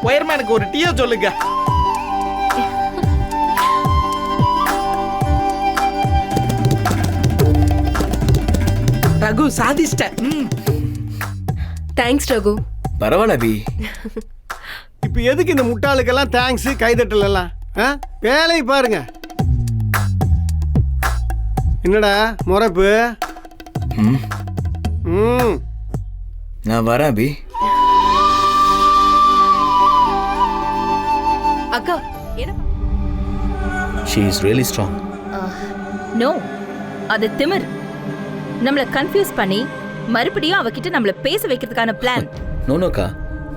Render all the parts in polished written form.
ஒயர்மேனுக்கு ஒரு டீயை சொல்லுங்க. ரகு சாதிச்சிட்ட. தேங்க்ஸ் ரகு. பரவாயில்ல அபி. இப்ப எதுக்கு இந்த முட்டாளுக்கெல்லாம் தேங்க்ஸ் கைதட்டல் எல்லாம்? வேலையை பாருங்க. என்னடா முறைப்பு? நான் வரேன் அபி. அக்கா she is really strong. No, அது திமிர். நம்மள கன்ஃபியூஸ் பண்ணி மறுபடியும் அவகிட்ட நம்மள பேச வைக்கிறதுக்கான பிளான். நோனோக்கா,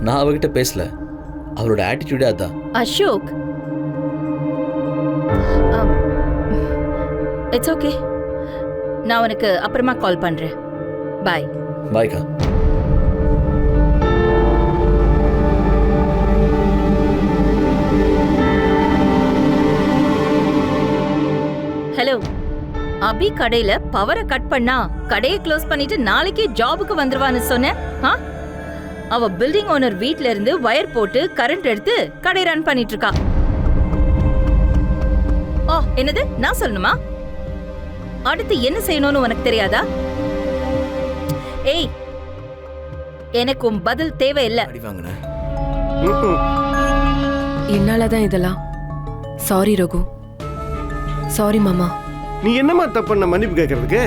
நான் அவகிட்ட பேசல. அவளோட ஆட்டிடியூடே அதான். Ashok, it's okay. நான் உனக்கு அப்புறமா கால் பண்றேன். பாய். பாய்க்கா. ஹலோ, அபி கடையில பவரை கட் பண்ணா கடையை க்ளோஸ் பண்ணிட்டு நாளைக்கே ஜாபுக்கு வந்துருவான்னு சொன்னேன். அவ பில்டிங் ஓனர் வீட்ல இருந்து வயர் போட்டு கரண்ட் எடுத்து கடை ரன் பண்ணிட்டு இருக்கா. ஓ, என்னது? நான் சொல்லணுமா? அடுத்து என்ன செய்யணும்னு உனக்கு தெரியாதா? ஏய், எனக்கு உன் பதில் தேவையில்லை. என்னாலதான் இதெல்லாம். சாரி ரகு. சாரி மாமா. நீ என்னமா தப்பு மன்னிப்பு கேட்கறதுக்கு?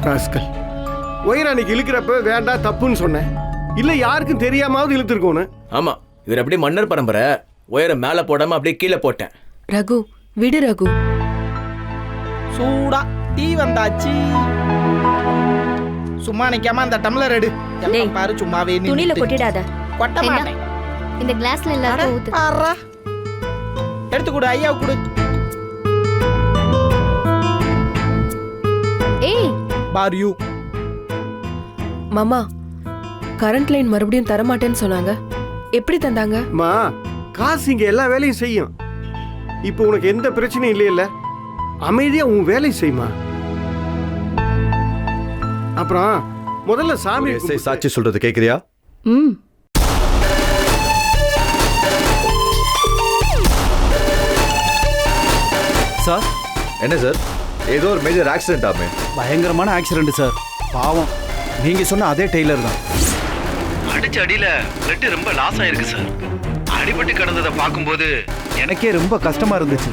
ராஸ்கல், ஒயர் அன்னைக்கு இழுக்கிறப்ப வேண்டாம் தப்புன்னு சொன்னேன். இல்ல யாருக்கும் தெரியாமாவது இழுத்துருக்கோன்னு. ஆமா, இவர் அப்படியே மன்னர் பரம்பரை. ஒயரை மேல போடாம அப்படியே கீழே போட்டேன். ரகு விடு ரகு. சூடா டீ வந்தாச்சு. சும்மா நிக்காம அந்த டம்ளர் எடு. எல்லாம் பாரு சும்மாவே நீ துணியில கொட்டிடாத. கொட்ட மாட்டேன். இந்த கிளாஸ்ல எல்லாரும் ஊத்து. பாறா, எடுத்து கொடு. ஐயா கொடு. ஏய் பார் யூ. மாமா, கரண்ட் லைன் மறுபடியும் தர மாட்டேன்னு சொன்னாங்க. எப்படி தந்தாங்க? மா, காசு இங்க எல்லா வேலையும் செய்யும். இப்போ உனக்கு எந்த பிரச்சனையும் இல்லையில்ல. அமைதியா உன் வேலை செய்யுமா. அப்புறம் முதல்ல சாமி சாட்சி சொல்றது கேக்குறியா? சார், என்ன சார், ஏதோ ஒரு மேஜர் ஆக்சிடென்ட் ஆமே. பயங்கரமான ஆக்சிடென்ட் சார். பாவம், நீங்க சொன்ன அதே டெய்லர் தான். அடிச்ச அடியில பிளட் ரொம்ப லாஸ் ஆயிருக்கு சார். அடிபட்டு கிடந்ததை பார்க்கும்போது எனக்கே ரொம்ப கஷ்டமா இருந்துச்சு.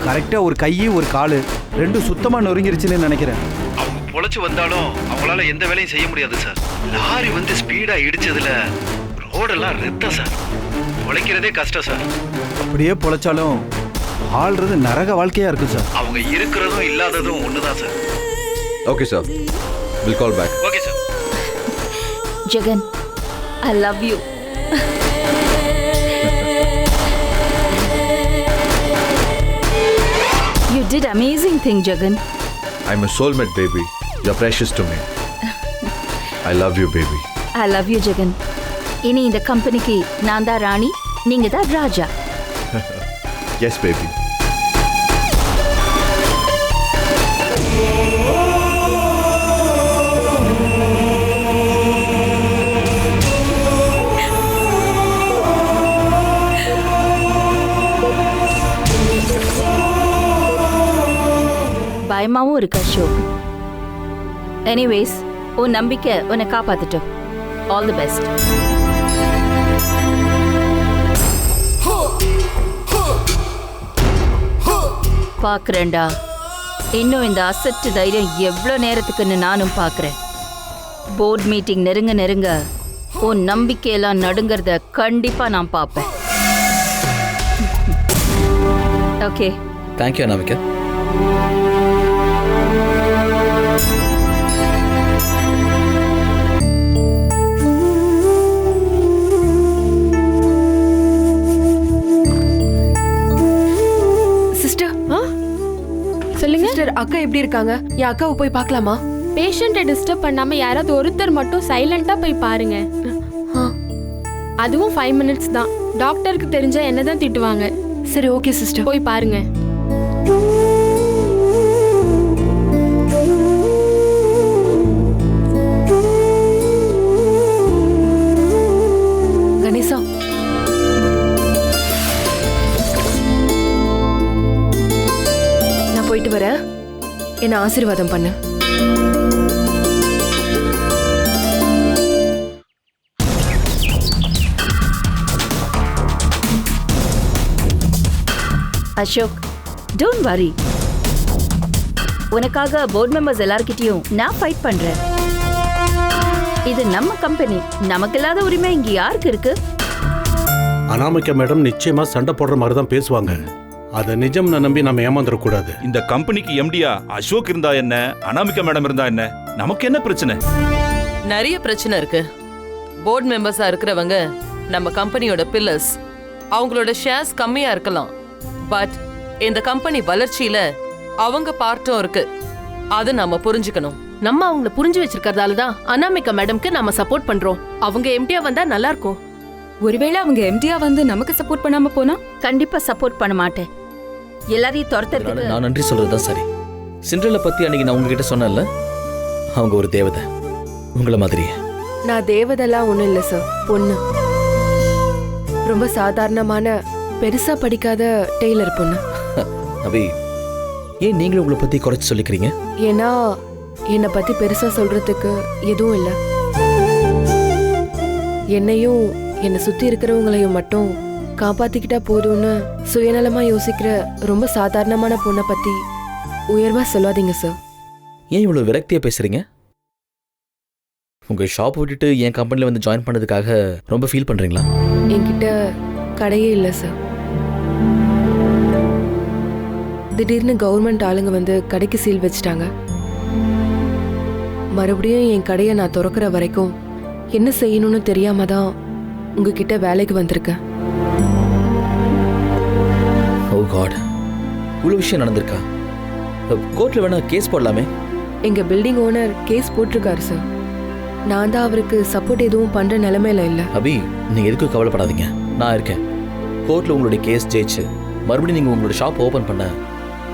கரெக்டா ஒரு கை ஒரு காலு ரெண்டும் சுத்தமா நொறுங்கிருச்சுன்னு நினைக்கிறேன். அவங்க பொழைச்சு வந்தாலும் அவங்களால எந்த வேலையும் செய்ய முடியாது சார். லாரி வந்து ஸ்பீடா இடிச்சதுல ரோடெல்லாம் ரத்தம் சார். பொழைக்கிறதே கஷ்டம் சார். அப்படியே பொழைச்சாலும் ஆள்றது நரக வாழ்க்கையா இருக்கு சார். அவங்க இருக்கிறதும் இல்லாததும் ஒண்ணுதான் sir. Okay sir, will call back. Okay sir. Jagan, I love you. You did amazing thing, Jagan. I'm a soulmate, baby. You're precious to me. I love you, baby. I love you, Jagan. இனி இந்த கம்பெனிக்கு நான் தான் ராணி, நீங்க தான் ராஜா. Yes, baby. பயமாவும் இருக்கு Ashok. Anyways, உன் நம்பிக்கை உன்னை காப்பாத்துட்டோம். All the best. பாக்குறேன்டா, இன்னும் இந்த அசட்டு தைரியம் எவ்வளோ நேரத்துக்குன்னு நானும் பார்க்குறேன். போர்ட் மீட்டிங் நெருங்க நெருங்க உன் நம்பிக்கையெல்லாம் நடுங்கிறத கண்டிப்பா நான் பார்ப்பேன். Okay, thank you Anamika. சொல்லுங்க சிஸ்டர், அக்கா எப்படி இருக்காங்க? என் அக்காவை போய் பார்க்கலாமா? பேஷண்ட்டை டிஸ்டர்ப் பண்ணாம யாராவது ஒருத்தர் மட்டும் சைலண்டா போய் பாருங்க. அதுவும் 5 மினிட்ஸ் தான். டாக்டருக்கு தெரிஞ்சா என்னதான் திட்டுவாங்க. சரி, ஓகே சிஸ்டர், போய் பாருங்க. என்ன ஆசீர்வாதம் பண்ணு. Ashok, don't worry. உனக்காக போர்ட் மெம்பர்ஸ் எல்லார்கிட்டயும் நான் ஃபைட் பண்றேன். இது நம்ம கம்பெனி, நமக்கு இல்லாத உரிமை இங்க யாருக்கு இருக்கு? அனாமிகா மேடம் நிச்சயமா சண்டை போடுற மாதிரி தான் பேசுவாங்க. அதை நிஜம்னு நம்பி நம்ம ஏமாந்துடக்கூடாது. இந்த கம்பெனிக்கு எம்டியா அசோக் இருந்தா என்ன, அனாமிகா மேடம் இருந்தா என்ன, நமக்கு என்ன பிரச்சனை? நிறைய பிரச்சனை இருக்கு. போர்ட் மெம்பர்ஸா இருக்கிறவங்க நம்ம கம்பெனியோட பில்லர்ஸ். அவங்களோட ஷேர்ஸ் கம்மியா இருக்கலாம், பட் இந்த கம்பெனி வளர்ச்சியில அவங்க பார்ட்டும் இருக்கு. அதை நம்ம புரிஞ்சுக்கணும். நம்ம அவங்கள புரிஞ்சு வச்சிருக்கிறதால தான் அனாமிகா மேடம்க்கு நம்ம சப்போர்ட் பண்றோம். அவங்க எம்டியா வந்தா நல்லா இருக்கும். ஒருவேளை அவங்க எம்டியா வந்து நமக்கு சப்போர்ட் பண்ணாம போனா? கண்டிப்பா சப்போர்ட் பண்ண மாட்டேன். எல்லாரையும் துரத்துறதுக்கு நான் நன்றி சொல்றதுதான் சரி. சிண்ட்ரெல்லை பத்தி அன்னைக்கு நான் உங்ககிட்ட சொன்னேன்ல, அவங்க ஒரு தேவதை, உங்களை மாதிரியே. நான் தேவதெல்லாம் ஒண்ணும் இல்ல சார், பொண்ணு. ரொம்ப சாதாரணமான, பெருசா படிக்காத டெய்லர் பொண்ணு. அபி, ஏன் நீங்களும் உங்களை பத்தி குறைச்சு சொல்லிக்கிறீங்க? ஏன்னா என்னை பத்தி பெருசா சொல்றதுக்கு எதுவும் இல்லை. என்னையும் என்னை சுத்தி இருக்கிறவங்களையும் மட்டும் காப்பாத்திக்கிட்டா போதும்னு சுயநலமா யோசிக்கிற ரொம்ப சாதாரணமான பொண்ணை பத்தி உயர்வா சொல்லாதீங்க சார். ஏன் இவ்வளவு விரக்தியா பேசுறீங்க? உங்க ஷாப் விட்டுட்டு என் கம்பெனில வந்து ஜாயின் பண்ணதுக்காக ரொம்ப ஃபீல் பண்றீங்களா? என்கிட்ட கடையே இல்லை சார். திடீர்னு கவர்மெண்ட் ஆளுங்க வந்து கடைக்கு சீல் வச்சிட்டாங்க. மறுபடியும் என் கடையை நான் திறக்கிற வரைக்கும் என்ன செய்யணும்னு தெரியாம தான் உங்ககிட்ட வேலைக்கு வந்திருக்கேன். ஓ காட், இவ்வளவு விஷயம் நடந்திருக்கா? கோர்ட்ல வேணா கேஸ் போடலாமே. எங்க பில்டிங் ஓனர் கேஸ் போட்டிருக்காரு சார். நான் தான் அவருக்கு சப்போர்ட் எதுவும் பண்ற நிலைமையில இல்ல. அபி, நீங்க எதுக்கும் கவலைப்படாதீங்க, நான் இருக்கேன். கோர்ட்ல உங்களுடைய கேஸ் ஜெயிச்சு மறுபடியும் நீங்க உங்களோட ஷாப் ஓபன் பண்ண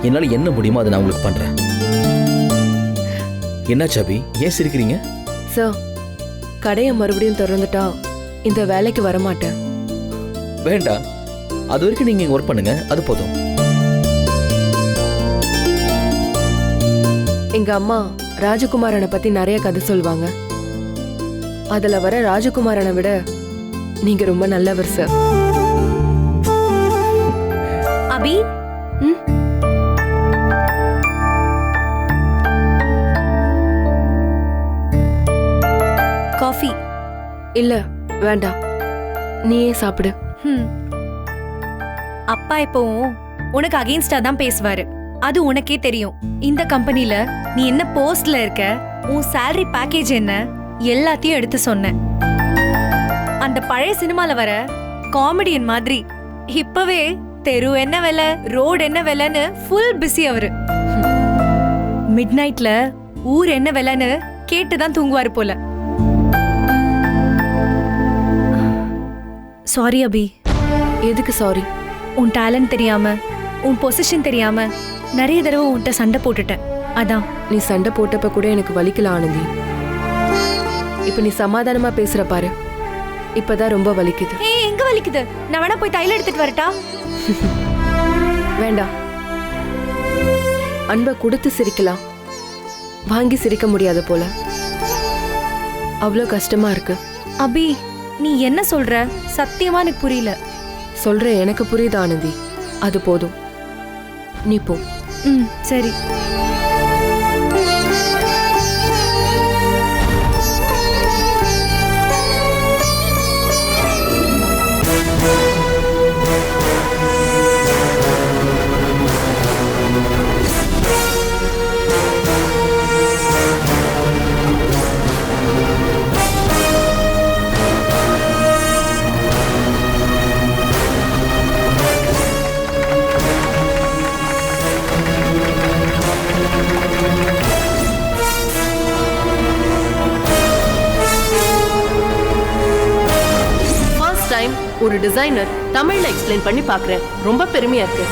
என்னால என்ன முடியுமோ அதை நான் உங்களுக்கு பண்றேன். என்னாச்சு அபி, ஏன் சிரிக்கிறீங்க? சார், கடையை மறுபடியும் திறந்துட்டா இந்த வேலைக்கு வரமாட்டேன். வேண்டாம், அது வரைக்கும் நீங்க ஒர்க் பண்ணுங்க, அது போதும். எங்க அம்மா ராஜகுமாரனை பத்தி நிறைய கதை சொல்லுவாங்க. அதுல வர ராஜகுமாரனை விட நீங்க ரொம்ப நல்லவர் சார். அபி, காஃபி இல்ல வேண்டாம், நீயே சாப்பிடு. அப்பா எப்பவும் உனக்கு அகைன்ஸ்டா தான் பேசுவாரு, அது உனக்கே தெரியும். இந்த கம்பெனில நீ என்ன போஸ்ட்ல இருக்க, உன் salary பேக்கேஜ் என்ன, எல்லாத்தையும் எடுத்து சொன்னேன். அந்த பழைய சினிமால வர காமெடியன் மாதிரி இப்பவே தெரு என்ன விலை, ரோடு என்ன விலைன்னு ஃபுல் பிஸி அவரு. மிட் நைட்ல ஊர் என்ன விலைன்னு கேட்டுதான் தூங்குவாரு போல. சாரி அபி. எதுக்கு சாரி? உன் டேலண்ட் தெரியாம, உன் பொசிஷன் தெரியாம நிறைய தடவை உன்கிட்ட சண்டை போட்டுட்டேன். அதான். நீ சண்டை போட்டப்ப கூட எனக்கு வலிக்கல ஆனந்தி. இப்ப நீ சமாதானமா பேசுற பாரு, இப்பதான் ரொம்ப வலிக்குது. ஏய், எங்க வலிக்குது? நான் வேணா போய் தைலம் எடுத்துட்டு வரட்டா? வேண்டாம். அன்பை கொடுத்து சிரிக்கலாம், வாங்கி சிரிக்க முடியாது போல. அவ்வளோ கஷ்டமா இருக்கு. அபி, நீ என்ன சொல்ற? சத்தியமா எனக்கு புரியல. சொல்ற எனக்கு புரியுது ஆனந்தி, அது போதும். நீ போ. சரி. ஒரு டிசைனர் தமிழ்ல எக்ஸ்பிளைன் பண்ணி பாக்குறேன். ரொம்ப பெருமையா இருக்கு.